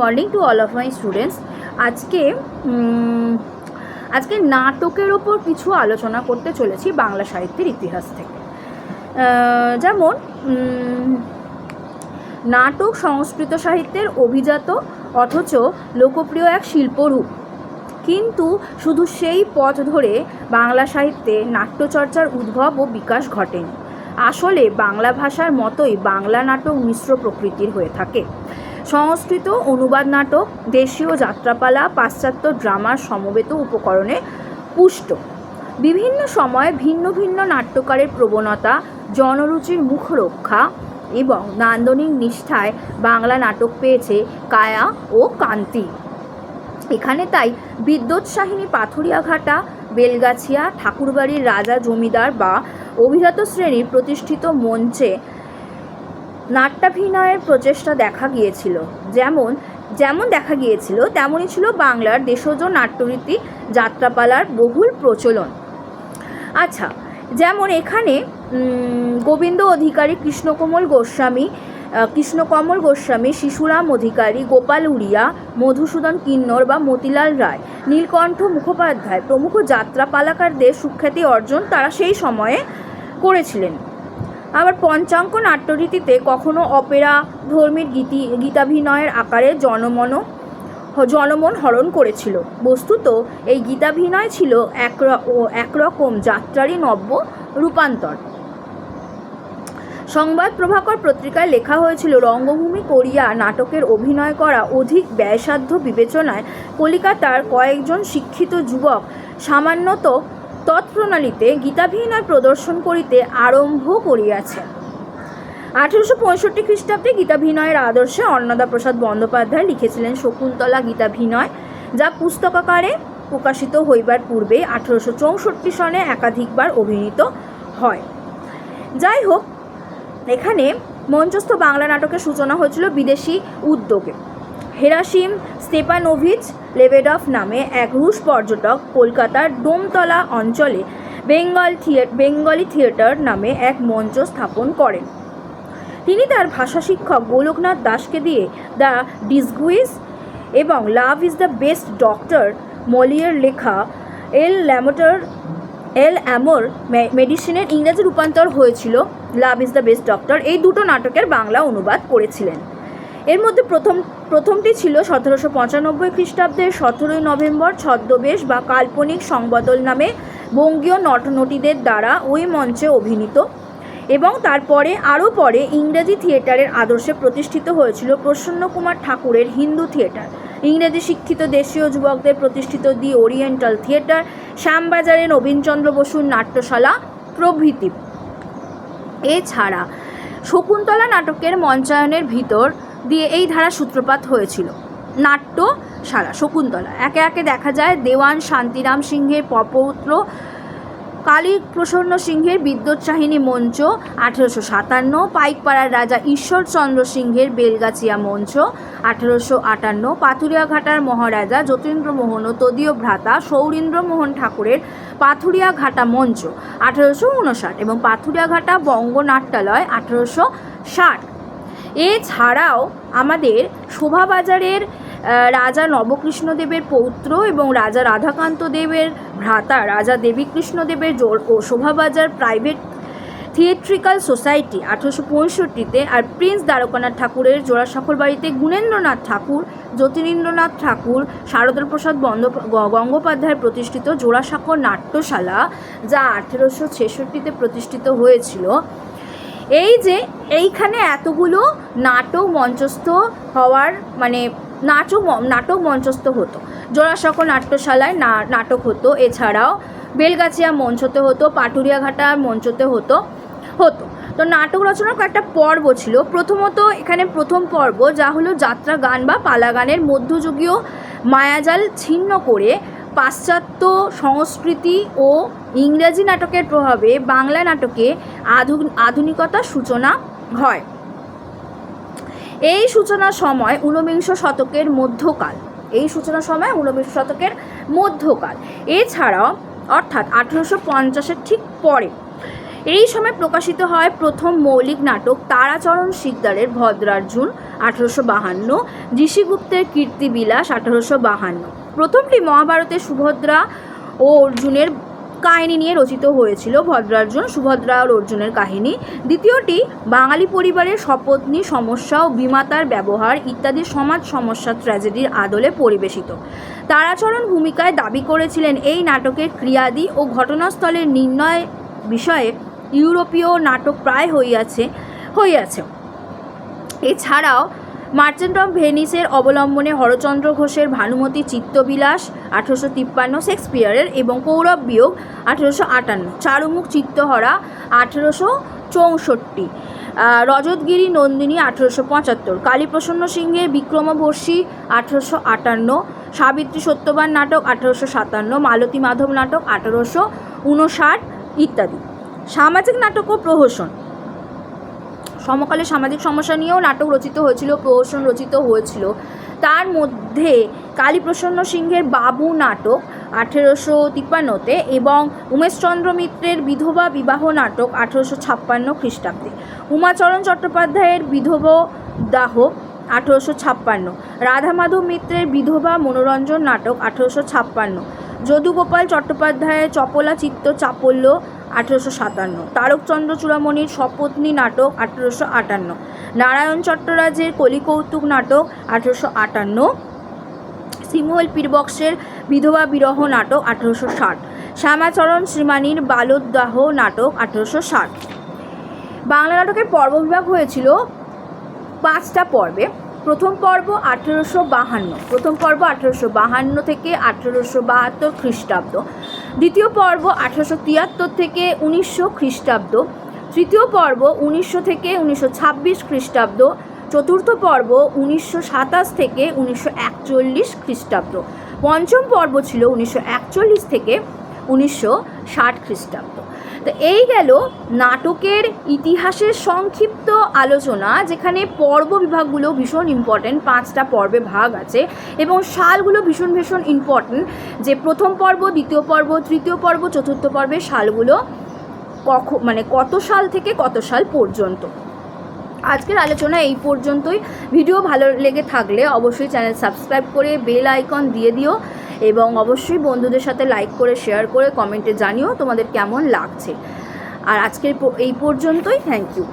Morning to all of my students. আজকে নাটকের ওপর কিছু আলোচনা করতে চলেছি বাংলা সাহিত্যের ইতিহাস থেকে। যেমন নাটক সংস্কৃত সাহিত্যের অভিজাত অথচ লোকপ্রিয় এক শিল্পরূপ, কিন্তু শুধু সেই পথ ধরে বাংলা সাহিত্যে নাট্যচর্চার উদ্ভব ও বিকাশ ঘটেনি। আসলে বাংলা ভাষার মতোই বাংলা নাটক মিশ্র প্রকৃতির হয়ে থাকে। সংস্কৃত অনুবাদ নাটক, দেশীয় যাত্রাপালা, পাশ্চাত্য ড্রামার সমবেত উপকরণে পুষ্ট। বিভিন্ন সময়ে ভিন্ন ভিন্ন নাট্যকারের প্রবণতা, জনরুচির মুখরক্ষা এবং নান্দনিক নিষ্ঠায় বাংলা নাটক পেয়েছে কায়া ও কান্তি। এখানে তাই বিদ্যোৎসাহিনী পাথুরিয়াঘাটা, বেলগাছিয়া, ঠাকুরবাড়ির রাজা জমিদার বা অভিজাত শ্রেণীর প্রতিষ্ঠিত মঞ্চে নাট্যাভিনয়ের প্রচেষ্টা দেখা গিয়েছিল। যেমন দেখা গিয়েছিল তেমনই ছিল বাংলার দেশজ নাট্যরীতি, যাত্রাপালার বহুল প্রচলন। আচ্ছা, যেমন এখানে গোবিন্দ অধিকারী, কৃষ্ণকমল গোস্বামী, শিশুরাম অধিকারী, গোপাল উড়িয়া, মধুসূদন কিন্নর বা মতিলাল রায়, নীলকণ্ঠ মুখোপাধ্যায় প্রমুখ যাত্রাপালাকারদের সুখ্যাতি অর্জন তারা সেই সময়ে করেছিলেন। আবার পঞ্চাঙ্গ নাট্যরীতিতে কখনো অপেরা ধর্মীর গীতাভিনয়ের আকারে জনমন হরণ করেছিল। বস্তুত এই গীতাভিনয় ছিল একরকম যাত্রারই নব্য রূপান্তর। সংবাদ প্রভাকর পত্রিকায় লেখা হয়েছিল, রঙ্গভূমি করিয়া নাটকের অভিনয় করা অধিক ব্যয়সাধ্য বিবেচনায় কলিকাতার কয়েকজন শিক্ষিত যুবক সামান্যত তৎপ্রণালীতে গীতাভিনয় প্রদর্শন করিতে আরম্ভ করিয়াছে। 1865 খ্রিস্টাব্দে গীতাভিনয়ের আদর্শে অন্নদাপ্রসাদ বন্দ্যোপাধ্যায় লিখেছিলেন শকুন্তলা গীতাভিনয়, যা পুস্তকাকারে প্রকাশিত হইবার পূর্বে 1864 সনে একাধিকবার অভিনীত হয়। যাই হোক, এখানে মঞ্চস্থ বাংলা নাটকের সূচনা হয়েছিল বিদেশি উদ্যোগে। হেরাসিম স্তেপানোভিচ লেবেডভ নামে এক রুশ পর্যটক কলকাতার ডোমতলা অঞ্চলে বেঙ্গলি থিয়েটার নামে এক মঞ্চ স্থাপন করেন। তিনি তার ভাষা শিক্ষক গোলকনাথ দাসকে দিয়ে দ্য ডিসগুইজ এবং love is the best doctor Moliere লেখা এল অ্যামোর মেডিসিনের ইংরেজি রূপান্তর হয়েছিল love is the best doctor, এই দুটো নাটকের বাংলা অনুবাদ করেছিলেন। এর মধ্যে প্রথমটি ছিল 1795 খ্রিস্টাব্দের 17 নভেম্বর ছদ্মবেশ বা কাল্পনিক সংবদল নামে বঙ্গীয় নটনটীদের দ্বারা ওই মঞ্চে অভিনীত, এবং তারপরে আরও পরে ইংরেজি থিয়েটারের আদর্শে প্রতিষ্ঠিত হয়েছিল প্রসন্নকুমার ঠাকুরের হিন্দু থিয়েটার, ইংরেজি শিক্ষিত দেশীয় যুবকদের প্রতিষ্ঠিত দি ওরিয়েন্টাল থিয়েটার, শ্যামবাজারে নবীনচন্দ্র বসুর নাট্যশালা প্রভৃতি। এছাড়া শকুন্তলা নাটকের মঞ্চায়নের ভিতর দিয়ে এই ধারা সূত্রপাত হয়েছিল। নাট্যশালা শকুন্তলা একে একে দেখা যায় দেওয়ান শান্তিরাম সিংহের পপৌত্র, কালী প্রসন্ন সিংহের বিদ্যোৎসাহিনী মঞ্চ 1857, পাইকপাড়ার রাজা ঈশ্বরচন্দ্র সিংহের বেলগাছিয়া মঞ্চ 1858, পাথুরিয়াঘাটার মহারাজা যতীন্দ্রমোহন ও তদীয় ভ্রাতা সৌরীন্দ্রমোহন ঠাকুরের পাথুরিয়াঘাটা মঞ্চ 1859 এবং পাথুরিয়াঘাটা বঙ্গনাট্যালয় 1860। এছাড়াও আমাদের শোভাবাজারের রাজা নবকৃষ্ণদেবের পৌত্র এবং রাজা রাধাকান্ত দেবের ভ্রাতা রাজা দেবীকৃষ্ণদেবের ও শোভাবাজার প্রাইভেট থিয়েট্রিক্যাল সোসাইটি 1865, আর প্রিন্স দ্বারকানাথ ঠাকুরের জোড়াসাঁকোর বাড়িতে গুণেন্দ্রনাথ ঠাকুর, যতীন্দ্রনাথ ঠাকুর, শারদা প্রসাদ গঙ্গোপাধ্যায়ের প্রতিষ্ঠিত জোড়াসাঁকো নাট্যশালা, যা 1866 প্রতিষ্ঠিত হয়েছিল। এই যে এইখানে এতগুলো নাটক মঞ্চস্থ হওয়ার নাটক মঞ্চস্থ হতো। জোড়াসাঁকো নাট্যশালায় নাটক হতো, এছাড়াও বেলগাছিয়া মঞ্চতে হতো, পাটুরিয়াঘাটা মঞ্চতে হতো। তো নাটক রচনার কয়েকটা পর্ব ছিল। প্রথমত এখানে প্রথম পর্ব, যা হলো যাত্রা গান বা পালা গানের মধ্যযুগীয় মায়াজাল ছিন্ন করে পাশ্চাত্য সংস্কৃতি ও ইংরেজি নাটকের প্রভাবে বাংলা নাটকে আধুনিকতার সূচনা হয়। এই সূচনার সময় ঊনবিংশ শতকের মধ্যকাল। এছাড়াও অর্থাৎ 1850-এর ঠিক পরে এই সময় প্রকাশিত হয় প্রথম মৌলিক নাটক তারাচরণ শিকদারের ভদ্রার্জুন 1852, ঋষিগুপ্তের কীর্তিবিলাস 1852। প্রথমটি মহাভারতের সুভদ্রা ও অর্জুনের কাহিনী নিয়ে রচিত হয়েছিল, ভদ্রার্জুন, সুভদ্রা আর অর্জুনের কাহিনী। দ্বিতীয়টি বাঙালি পরিবারের সপত্নী সমস্যা ও বিমাতার ব্যবহার ইত্যাদি সমাজ সমস্যা ট্র্যাজেডির আদলে পরিবেশিত। তারাচরণ ভূমিকায় দাবি করেছিলেন এই নাটকের ক্রিয়াদি ও ঘটনাস্থলের নির্ণয় বিষয়ে ইউরোপীয় নাটক প্রায় হইয়াছে। এছাড়াও মার্চেন্ট অফ ভেনিসের অবলম্বনে হরচন্দ্র ঘোষের ভানুমতি চিত্তবিলাস 1853, শেক্সপিয়ারের এবং কৌরব বিয়োগ 1858, চারুমুখ চিত্তহরা 1864, রজতগিরি নন্দিনী 1875, কালীপ্রসন্ন সিংহের বিক্রমবর্ষী 1858, সাবিত্রী সত্যবান নাটক 1857, মালতী মাধব নাটক 1859 ইত্যাদি। সামাজিক নাটক ও প্রহসন। সমকালে সামাজিক সমস্যা নিয়েও নাটক রচিত হয়েছিল, প্রহসন রচিত হয়েছিল। তার মধ্যে কালীপ্রসন্ন সিংহের বাবু নাটক 1853 এবং উমেশচন্দ্র মিত্রের বিধবা বিবাহ নাটক 1856 খ্রিস্টাব্দে, উমাচরণ চট্টোপাধ্যায়ের বিধবা দাহ 1856, রাধামাধব মিত্রের বিধবা মনোরঞ্জন নাটক 1856, যদুগোপাল চট্টোপাধ্যায়ের চপলা চিত্ত চাপল্য 1857, তারকচন্দ্র চূড়ামণির সপত্নী নাটক 1858, নারায়ণ চট্টরাজের কলিকৌতুক নাটক 1858, সিমুয়েল পীরবক্সের বিধবা বিরহ নাটক 1860, শ্যামাচরণ শ্রীমানীর বালোদ্দাহ নাটক 1860। বাংলা নাটকের পর্ববিভাগ হয়েছিল 5টা পর্বে। প্রথম পর্ব 1852 থেকে 1872 খ্রিস্টাব্দ, দ্বিতীয় পর্ব 1873 থেকে 1900 খ্রিস্টাব্দ, তৃতীয় পর্ব 1900 থেকে 1926 খ্রিস্টাব্দ, চতুর্থ পর্ব 1927 থেকে 1941 খ্রিস্টাব্দ, পঞ্চম পর্ব ছিল 1941 থেকে 1960 খ্রিস্টাব্দ। তো এই গেল নাটকের ইতিহাসের সংক্ষিপ্ত আলোচনা, যেখানে পর্ব বিভাগগুলো ভীষণ ইম্পর্টেন্ট, 5টা পর্বে ভাগ আছে এবং সালগুলো ভীষণ ইম্পর্টেন্ট, যে প্রথম পর্ব, দ্বিতীয় পর্ব, তৃতীয় পর্ব, চতুর্থ পর্বের সালগুলো কত সাল থেকে কত সাল পর্যন্ত। আজকের আলোচনা এই পর্যন্তই। ভিডিও ভালো লেগে থাকলে অবশ্যই চ্যানেল সাবস্ক্রাইব করে বেল আইকন দিয়ে দিও এবং অবশ্যই বন্ধুদের সাথে লাইক করে শেয়ার করে কমেন্টে জানিও তোমাদের কেমন লাগছে। আর আজকের এই পর্যন্তই। Thank you.